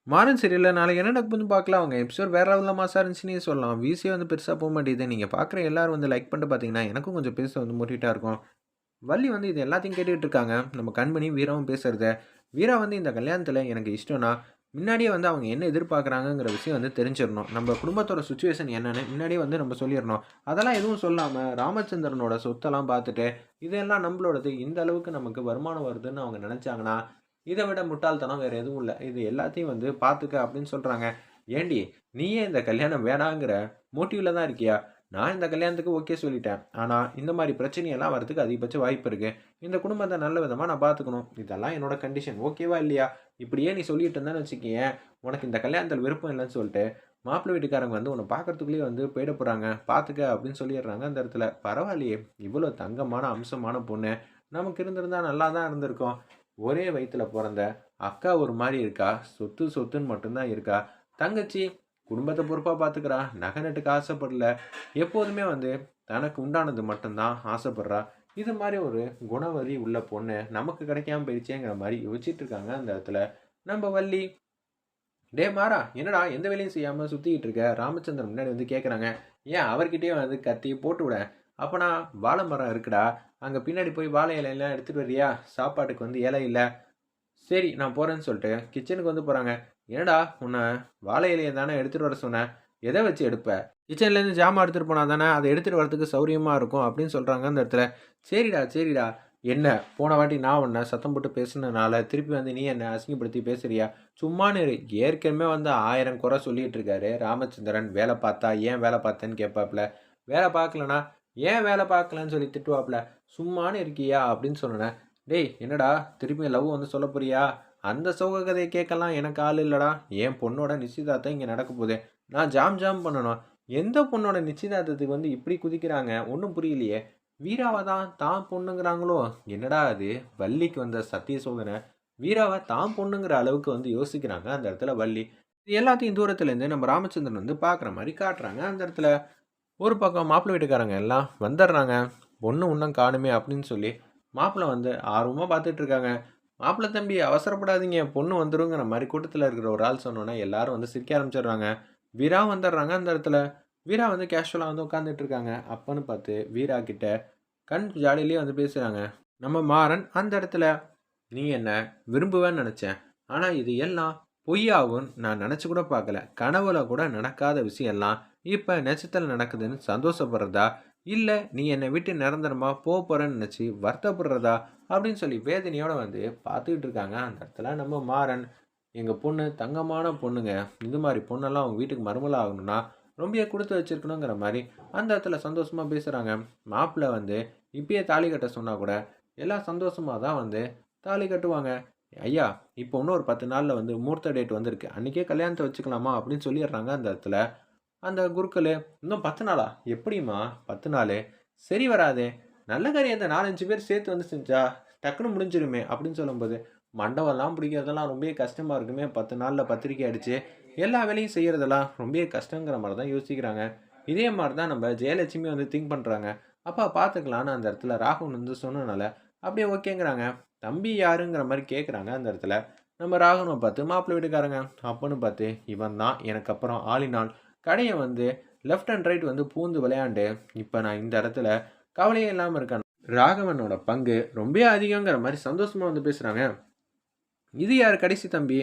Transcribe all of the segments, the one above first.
மாறன் சீரியல்ல நாளைக்கு என்ன நடக்குதுன்னு பார்க்கலாம். அவங்க எபிசோட் வேற லெவல்ல மாஸா இருந்துச்சுன்னே சொல்லலாம். வியூஸே வந்து பெருசா போ மாட்டேங்குது. நீங்க பார்க்குற எல்லாரும் வந்து லைக் பண்ணிட்டு பார்த்தீங்கன்னா, எனக்கும் கொஞ்சம் பேச வந்து மோட்டிவேட்டா இருக்கும். வள்ளி வந்து இது எல்லாத்தையும் கேட்டுட்டு இருக்காங்க. நம்ம கண்மணி, வீராவும் பேசுறத. வீரா வந்து இந்த கல்யாணத்தில எனக்கு இஷ்டம்னா, முன்னாடியே வந்து அவங்க என்ன எதிர்பார்க்குறாங்கங்கிற விஷயம் வந்து தெரிஞ்சிரணும். நம்ம குடும்பத்தோட சிச்சுவேஷன் என்னன்னு முன்னாடியே வந்து நம்ம சொல்லிறணும். அதெல்லாம் எதுவும் சொல்லாம, ராமச்சந்திரனோட சொத்தெல்லாம் பார்த்துட்டு, இதெல்லாம் நம்மளோடது. இந்த அளவுக்கு நமக்கு வருமானம் வருதுன்னு அவங்க நெனச்சாங்கன்னா, இத விட முட்டாள்தனம் வேற எதுவும் இல்ல. இது எல்லாத்தையும் வந்து பார்த்துக்க அப்படின்னு சொல்றாங்க. ஏன்டி! நீயே இந்த கல்யாணம் வேணாங்கிற மோட்டிவ்ல தான் இருக்கியா? நான் இந்த கல்யாணத்துக்கு ஓகே சொல்லிட்டேன். ஆனா, இந்த மாரி பிரச்சனையெல்லாம் வரதுக்கு அதிகபட்ச வாய்ப்பு இருக்கு. இந்த குடும்பத்த நல்ல விதமா நான் பார்த்துக்கணும். இதெல்லாம் என்னோட கண்டிஷன். ஓகேவா? இல்லையா? இப்படியே நீ சொல்லிட்டு இருந்தேன்னு வச்சுக்கயேன், உனக்கு இந்த கல்யாணத்தில விருப்பம் இல்லன்னு சொல்ட்டு, மாப்பிள்ளை வீட்டுக்காரங்க வந்து உன்ன பார்க்கறதுக்குள்ளயே வந்து போயிட போறாங்க. பார்த்துக்க அப்படின்னு சொல்லிடுறாங்க அந்த இடத்துல. பரவாயில்லையே! இவ்வளோ தங்கமான, அம்சமான பொண்ணு. நமக்கு இருந்திருந்தா நல்லா தான் இருந்திருக்கும். ஒரே வயித்துல பொறந்த அக்கா ஒரு மாரி இருக்கா. சொத்து சொத்துன்னு மட்டும் தான் இருக்கா. தங்கச்சி குடும்பத்த பொறுப்பா பார்த்துக்கிறா. நகை நட்டுக்கு ஆசைப்படல. எப்போதுமே வந்து தனக்கு உண்டானது மட்டும் தான் ஆசைப்படுறா. இது மாரி ஒரு குணவதி உள்ள பொண்ணு நமக்கு கிடைக்காம போயிடுச்சேங்கிற மாரி யோசிச்சுட்டு இருக்காங்க அந்த இடத்துல. நம்ம வள்ளி, "டேய் மாறா! என்னடா எந்த வேலையும் செய்யாம சுத்திக்கிட்டு இருக்க?" ராமச்சந்திரன் முன்னாடி வந்து கேட்குறாங்க. "ஏன் அவர்கிட்டயே வந்து கத்தி போட்டுவிடேன். அப்பனா வாழை மரம் இருக்குடா. அங்க பின்னாடி போய் வாழை இலையெல்லாம் எடுத்துட்டு வர்றியா? சாப்பாட்டுக்கு வந்து இலை இல்ல." சரி நான் போறேன்னு சொல்லிட்டு கிச்சனுக்கு வந்து போறாங்க. "என்னடா உன்ன வாழை இலைய தானே எடுத்துட்டு வர சொன்னேன். எத வச்சு எடுப்ப? கிச்சன்லேருந்து ஜாமான் எடுத்துட்டு போனா தானே அத எடுத்துட்டு வரதுக்கு சௌரியமா இருக்கும்." அப்படின்னு சொல்றாங்க அந்த இடத்துல. "சரிடா, சரிடா. என்ன போன வாட்டி நான் உன்ன சத்தம் போட்டு பேசுனனால திருப்பி வந்து நீ என்ன அசிங்கப்படுத்தி பேசுறியா? சும்மானு இரு." ஏற்கனவே வந்து 1000 குறை சொல்லிட்டு இருக்காரு ராமச்சந்திரன். வேல பார்த்தா ஏன் வேல பார்த்தேன்னு கேட்பாப்ல. வேல பார்க்கலனா ஏன் வேல பார்க்கலன்னு சொல்லி திட்டுவாப்ல. "சும்மானு இருக்கியா?" அப்படின்னு சொன்னோனே, "டேய் என்னடா திருப்பி லவ் வந்து சொல்லப் போறியா? அந்த சோக கதைய கேட்கலாம் எனக்கு ஆள் இல்லடா. என் பொண்ணோட நிச்சயதார்த்தம் இங்க நடக்கப் போகுது. நான் ஜாம் ஜாம் பண்ணணும்." எந்த பொண்ணோட நிச்சயதார்த்தத்துக்கு வந்து இப்படி குதிக்கிறாங்க? ஒண்ணும் புரியலையே. வீராவ தான் தான் பொண்ணுங்கிறாங்களோ? என்னடா இது? வள்ளிக்கு வந்த சத்திய சோதனை. வீராவ தான் பொண்ணுங்கிற அளவுக்கு வந்து யோசிக்கிறாங்க அந்த இடத்துல வள்ளி. இது எல்லாத்தையும் தூரத்துல இருந்து நம்ம ராமச்சந்திரன் வந்து பார்க்குற மாரி காட்டுறாங்க அந்த இடத்துல. ஒரு பக்கம் மாப்பிள்ளை வீட்டுக்காரங்க எல்லாம் வந்துடுறாங்க. பொண்ணு இன்னும் காணுமே அப்படின்னு சொல்லி மாப்பிள்ளை வந்து ஆர்வமா பார்த்துட்டு இருக்காங்க. "மாப்பிள்ளை தம்பி அவசரப்படாதீங்க, பொண்ணு வந்துருங்கிற மாரி கூட்டத்துல இருக்கிற ஒரு ஆள் சொன்னோனே, எல்லாரும் வந்து சிரிக்க ஆரம்பிச்சுடுறாங்க. வீரா வந்துடுறாங்க அந்த இடத்துல. வீரா வந்து கேஷுவலா வந்து உட்கார்ந்துட்டு இருக்காங்க. அப்பன்னு பார்த்து வீரா கிட்ட கண் ஜாடையிலேயே வந்து பேசுறாங்க. நம்ம மாறன் அந்த இடத்துல, "நீ என்ன விரும்புவேன்னு நெனச்சேன். ஆனா இது எல்லாம் பொய்யாகும்னு நான் நெனச்சு கூட பார்க்கல. கனவுல கூட நடக்காத விஷயம் எல்லாம் இப்ப நெஜத்துல நடக்குதுன்னு சந்தோஷப்படுறதா? இல்ல நீ என்னை விட்டு நிரந்தரமா போறேன்னு நெனச்சு வருத்தப்படுறதா?" அப்படின்னு சொல்லி வேதனையோட வந்து பார்த்துக்கிட்டு இருக்காங்க அந்த இடத்துல நம்ம மாறன். "எங்க பொண்ணு தங்கமான பொண்ணுங்க. இது மாரி பொண்ணெல்லாம் அவங்க வீட்டுக்கு மருமகளா ஆகணும்னா, ரொம்பயே குடுத்து வச்சிருக்கணுங்கிற மாரி அந்த இடத்துல சந்தோஷமா பேசுறாங்க. மாப்பிள்ளை வந்து இப்பயே தாலி கட்ட சொன்னா கூட, எல்லாம் சந்தோஷமா தான் வந்து தாலி கட்டுவாங்க. "ஐயா, இப்போ இன்னும் ஒரு 10 நாள்ல வந்து முகூர்த்த டேட் வந்திருக்கு. அன்னைக்கே கல்யாணத்த வச்சுக்கலாமா?" அப்படின்னு சொல்லிடுறாங்க அந்த இடத்துல. அந்த குருக்களு, "இன்னும் 10 நாளா? எப்படிம்மா 10 நாளு? சரி வராதே. நல்ல காரியத்த 4, 5 பேர் சேர்த்து வந்து செஞ்சா டக்குனு முடிஞ்சிருமே!" அப்படின்னு சொல்லும்போது, "மண்டபம்லாம் பிடிக்கிறதெல்லாம் ரொம்பவே கஷ்டமா இருக்குமே. 10 நாள்ல பத்திரிக்கை அடிச்சு, எல்லா வேலையும் செய்றதெல்லாம் ரொம்பவே கஷ்டங்கிற மாரி தான் யோசிக்கிறாங்க." இதே மாரி தான் நம்ம ஜெயலட்சுமி வந்து திங்க் பண்றாங்க. "அப்பா பார்த்துக்கலான்னு" அந்த இடத்துல ராகுல் வந்து சொன்னனால, அப்படியே ஓகேங்கிறாங்க. "தம்பி யாருங்கிற மாரி கேட்குறாங்க அந்த இடத்துல. நம்ம ராகுல பார்த்து மாப்பிள்ளை வீட்டுக்காரங்க. அப்பன்னு பார்த்து, "இவன் தான் எனக்கு அப்புறம் ஆளினாள்." கடைய வந்து லெஃப்ட் அண்ட் ரைட் வந்து பூந்து விளையாண்டு, இப்ப நான் இந்த இடத்துல கவலையே இல்லாம இருக்கேன். ராகவனோட பங்கு ரொம்பவே அதிகங்கிற மாரி சந்தோஷமா வந்து பேசுறாங்க. "இது யாரு கடைசி தம்பி?"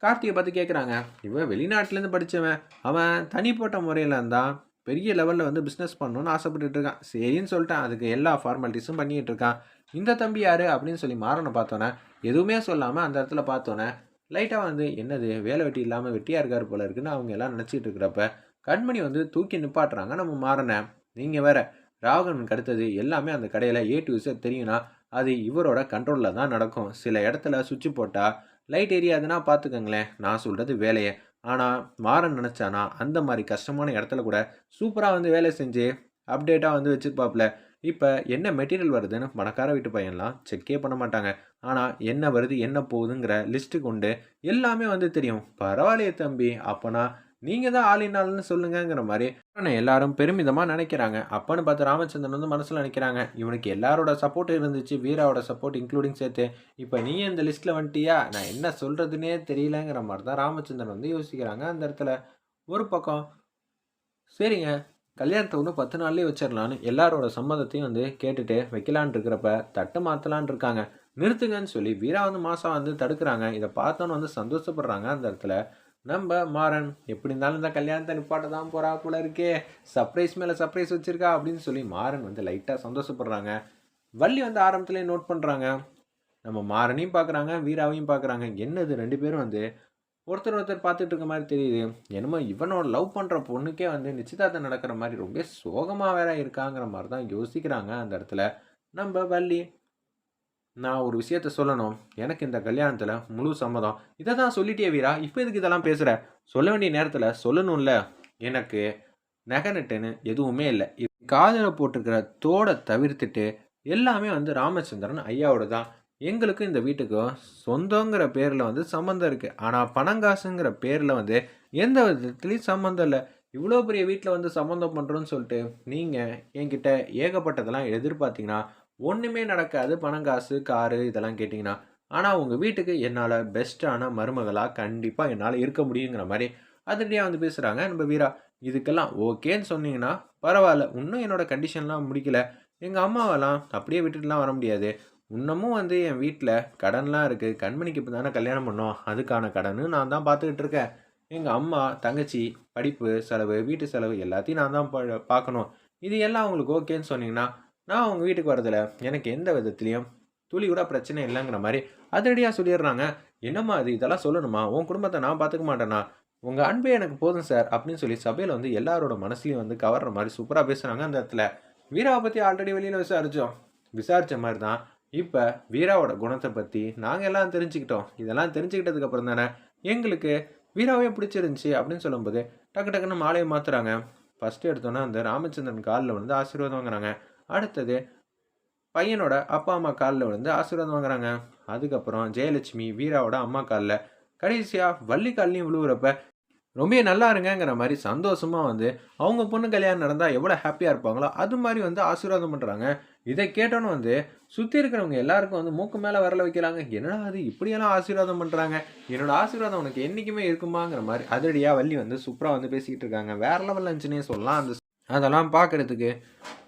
கார்த்திய பார்த்து கேட்குறாங்க. "இவன் வெளிநாட்டிலேருந்து படிச்சவன். அவன் தனிப்பட்ட முறையில தான் பெரிய லெவல்ல வந்து பிசினஸ் பண்ணணும்னு ஆசைப்பட்டுட்டு இருக்கான். சரின்னு சொல்லிட்டேன். அதுக்கு எல்லா ஃபார்மாலிட்டீஸும் பண்ணிட்டு இருக்கான்." "இந்த தம்பி யாரு?" அப்படின்னு சொல்லி மாறன பார்த்தோன்னே, எதுவுமே சொல்லாம அந்த இடத்துல பார்த்தோன்னே, லைட்டா வந்து என்னது வேலை வெட்டி இல்லாம வெட்டியா இருக்காரு போல இருக்குன்னு அவங்க எல்லாம் நினைச்சிட்டு இருக்கிறப்ப, கண்மணி வந்து தூக்கி நிப்பாட்டுறாங்க நம்ம மாறன. "நீங்க வேற, ராகவனுக்கு அடுத்தது எல்லாமே அந்த கடையில ஏ டூ இசட் தெரியும்னா, அது இவரோட கண்ட்ரோல்ல தான் நடக்கும். சில இடத்துல சுவிட்ச் போட்டா லைட் எரியாதுன்னா பார்த்துக்கங்களேன். நான் சொல்றது வேலைய. ஆனா மாறன் நினைச்சானா, அந்த மாரி கஷ்டமான இடத்துல கூட சூப்பரா வந்து வேலை செஞ்சு அப்டேட்டா வந்து வச்சிருப்பாப்ல. இப்ப என்ன மெட்டீரியல் வருதுன்னு பணக்கார வீட்டு பையன்லாம் செக்கே பண்ண மாட்டாங்க. ஆனா என்ன வருது, என்ன போகுதுங்கிற லிஸ்ட் கொண்டு எல்லாமே வந்து தெரியும். பரவாயில்லையே தம்பி! அப்பன்னா நீங்க தான் ஆல் இன் ஆல்ன்னு சொல்லுங்கங்கிற மாரி எல்லாரும் பெருமிதமா நெனைக்கிறாங்க. அப்பன்னு பார்த்து ராமச்சந்திரன் வந்து மனசுல நெனைக்கிறாங்க. இவனுக்கு எல்லாரோட சப்போர்ட் இருந்துச்சு. வீராவோட சப்போர்ட் இன்க்ளூடிங் சேர்த்து. இப்ப நீயும் இந்த லிஸ்ட்ல வந்துட்டியா? நான் என்ன சொல்றதுன்னே தெரியலங்கிற மாரி தான் ராமச்சந்திரன் வந்து யோசிக்கிறாங்க அந்த இடத்துல. ஒரு பக்கம் சரிங்க. கல்யாணத்த இன்னும் 10 நாள்லயே வச்சிரலான்னு எல்லாரோட சம்மதத்தையும் வந்து கேட்டுட்டு வைக்கலான்னு இருக்கிறப்ப, தட்ட மாத்தலான்னு இருக்காங்க. நிறுத்துங்கன்னு சொல்லி வீரா வந்து மாசா வந்து தடுக்குறாங்க. இத பார்த்தோன்னே வந்து சந்தோஷப்படுறாங்க அந்த இடத்துல. நம்ப மாறன், "எப்படி இருந்தாலும் இந்த கல்யாணத்த நிப்பாட்ட தான் போறா போல இருக்கே! சர்ப்ரைஸ் மேல சர்ப்ரைஸ் வச்சிருக்கா" அப்படின்னு சொல்லி மாறன் வந்து லைட்டா சந்தோஷப்படுறாங்க. வள்ளி வந்து ஆரம்பத்திலேயே நோட் பண்றாங்க. நம்ம மாறனையும் பார்க்குறாங்க, வீராவையும் பார்க்குறாங்க. என்னது 2 பேரும் வந்து ஒருத்தர் ஒருத்தர் பார்த்துட்டு இருக்க மாரி தெரியுது. என்னமோ இவனோட லவ் பண்ற பொண்ணுக்கே வந்து நிச்சயதார்த்தம் நடக்கிற மாரி ரொம்ப சோகமா வேற இருக்காங்கிற மாரி தான் யோசிக்கிறாங்க அந்த இடத்துல. நம்ப வள்ளி, "நான் ஒரு விஷயத்த சொல்லணும். எனக்கு இந்த கல்யாணத்துல முழு சம்மதம்." "இத தான் சொல்லிட்டியே வீரா! இப்ப எதுக்கு இதெல்லாம் பேசுற? சொல்ல வேண்டிய நேரத்துல சொல்லணும்ல." "எனக்கு நகை நட்டுன்னு எதுவுமே இல்ல. காதுல போட்டிருக்கிற தோட தவிர்த்துட்டு எல்லாமே வந்து ராமச்சந்திரன் ஐயாவோட தான். எங்களுக்கும் இந்த வீட்டுக்கும் சொந்தங்கிற பேர்ல வந்து சம்மந்தம் இருக்கு. ஆனா பணங்காசுங்கிற பேர்ல வந்து எந்த விதத்திலயும் சம்மந்தம் இல்ல. இவ்ளோ பெரிய வீட்ல வந்து சம்மந்தம் பண்றோம்ன்னு சொல்லிட்டு, நீங்க என்கிட்ட ஏகப்பட்டதெல்லாம் எதிர்பார்த்தீங்கன்னா, ஒண்ணுமே நடக்காது. பணம், காசு, காரு இதெல்லாம் கேட்டீங்கன்னா. ஆனா உங்க வீட்டுக்கு என்னால பெஸ்ட்டான மருமகளா கண்டிப்பா என்னால இருக்க முடியுங்கிற மாரி அதிரடியா வந்து பேசுறாங்க நம்ம வீரா. இதுக்கெல்லாம் ஓகேன்னு சொன்னீங்கன்னா, பரவால்ல. இன்னும் என்னோட கண்டிஷன்லாம் முடிக்கல. எங்க அம்மாவெல்லாம் அப்படியே விட்டுட்டுலாம் வர முடியாது. இன்னமும் வந்து என் வீட்ல கடன்லாம் இருக்கு. கண்மணிக்கு இப்ப தானே கல்யாணம் பண்ணோம். அதுக்கான கடனு நான் தான் பார்த்துக்கிட்டு இருக்கேன். எங்க அம்மா, தங்கச்சி படிப்பு செலவு, வீட்டு செலவு எல்லாத்தையும் நான் தான் பார்க்கணும். இது எல்லாம் உங்களுக்கு ஓகேன்னு சொன்னீங்கன்னா, நான் உங்க வீட்டுக்கு வரதுல எனக்கு எந்த விதத்திலயும் துளி கூட பிரச்சனை இல்லங்கிற மாரி அதிரடியா சொல்லிடுறாங்க. "என்னம்மா இது? இதெல்லாம் சொல்லணுமா? உன் குடும்பத்த நான் பார்த்துக்க மாட்டேனா? உங்க அன்பே எனக்கு போதும் சார்." அப்படின்னு சொல்லி சபையில வந்து எல்லாரோட மனசுலயும் வந்து கவர்ற மாரி சூப்பரா பேசுறாங்க அந்த இடத்துல. வீராவ பத்தி ஆல்ரெடி வெளியில விசாரிச்சோம். விசாரிச்ச மாரி தான், இப்ப வீராவோட குணத்த பத்தி நாங்க எல்லாம் தெரிஞ்சுக்கிட்டோம். இதெல்லாம் தெரிஞ்சுக்கிட்டதுக்கு அப்புறம் தானே எங்களுக்கு வீராவே பிடிச்சிருந்துச்சு அப்படின்னு சொல்லும்போது, டக்கு டக்குன்னு மாலைய மாத்துறாங்க. ஃபர்ஸ்ட் எடுத்தோனே அந்த ராமச்சந்திரன் கால்ல விழுந்து ஆசீர்வாதம் வாங்குறாங்க. அடுத்தது பையனோட அப்பா, அம்மா கால்ல விழுந்து ஆசீர்வாதம் வாங்குறாங்க. அதுக்கப்புறம் ஜெயலட்சுமி, வீராவோட அம்மா கால்ல, கடைசியா வள்ளி கால்லயும் விழுவுறப்ப ரொம்பவே நல்லா இருங்கங்கிற மாரி சந்தோஷமா வந்து, அவங்க பொண்ணு கல்யாணம் நடந்தா எவ்வளோ ஹேப்பியா இருப்பாங்களோ, அது மாரி வந்து ஆசீர்வாதம் பண்றாங்க. இத கேட்டோனே வந்து, சுத்தி இருக்கிறவங்க எல்லாருக்கும் வந்து மூக்கு மேல விரல வைக்கிறாங்க. என்னடா இது இப்படியெல்லாம் ஆசீர்வாதம் பண்றாங்க. என்னோட ஆசீர்வாதம் உனக்கு என்னைக்குமே இருக்குமாங்கிற மாரி அதிரடியா வள்ளி வந்து சூப்பரா வந்து பேசிக்கிட்டு இருக்காங்க. வேற லெவல்ல இருந்துச்சுன்னே சொல்லலாம். அதெல்லாம் பார்க்கறதுக்கு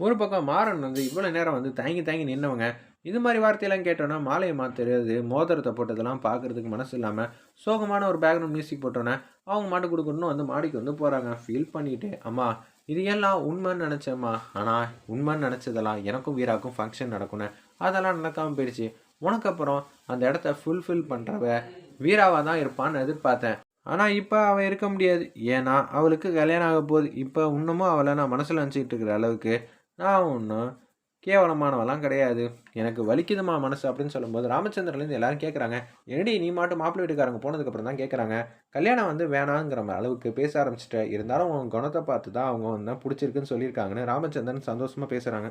ஒரு பக்கம் மாறன் வந்து இவ்வளோ நேரம் வந்து தயங்கி தயங்கி நின்னவங்க, இது மாரி வார்த்தையெல்லாம் கேட்டோன்னா, மாலைய மாத்துறது, மோதிரத்த போட்டதெல்லாம் பார்க்கறதுக்கு மனசு இல்லாம, சோகமான ஒரு பேக்ரவுண்ட் மியூசிக் போட்டோன்னே, அவங்க மாட்டு குடுகுடுன்னு வந்து மாடிக்கு வந்து போறாங்க. ஃபீல் பண்ணிட்டு, "அம்மா இது எல்லாம் உண்மைன்னு நெனச்சேம்மா. ஆனா உண்மைன்னு நெனச்சதெல்லாம் எனக்கும் வீராவுக்கும் ஃபங்ஷன் நடக்கும்னு, அதெல்லாம் நடக்காம போயிடுச்சு. உனக்கு அப்புறம் அந்த இடத்த ஃபுல்ஃபில் பண்றவ வீராவா தான் இருப்பான்னு எதிர்பார்த்தேன். ஆனா இப்ப அவ இருக்க முடியாது. ஏன்னா, அவளுக்கு கல்யாணம் ஆகப்போது. இப்ப இன்னமும் அவள நான் மனசுல நெனச்சுக்கிட்டு இருக்கிற அளவுக்கு, நான் ஒண்ணும் கேவலமானவன்லாம் கிடையாது. எனக்கு வலிக்குதும்மா மனசு அப்படின்னு சொல்லும்போது, ராமச்சந்திரன்லேருந்து எல்லாரும் கேட்குறாங்க. "என்னடி நீ மாட்டும் மாப்பிள்ளை வீட்டுக்காரங்க போனதுக்கப்புறம் தான் கேட்குறாங்க. கல்யாணம் வந்து வேணாங்கிற அளவுக்கு பேச ஆரம்பிச்சுட்ட. இருந்தாலும் உன் குணத்த பார்த்து தான் அவங்க வந்து புடிச்சிருக்குன்னு சொல்லியிருக்காங்கன்னு" ராமச்சந்திரன் சந்தோஷமா பேசுறாங்க.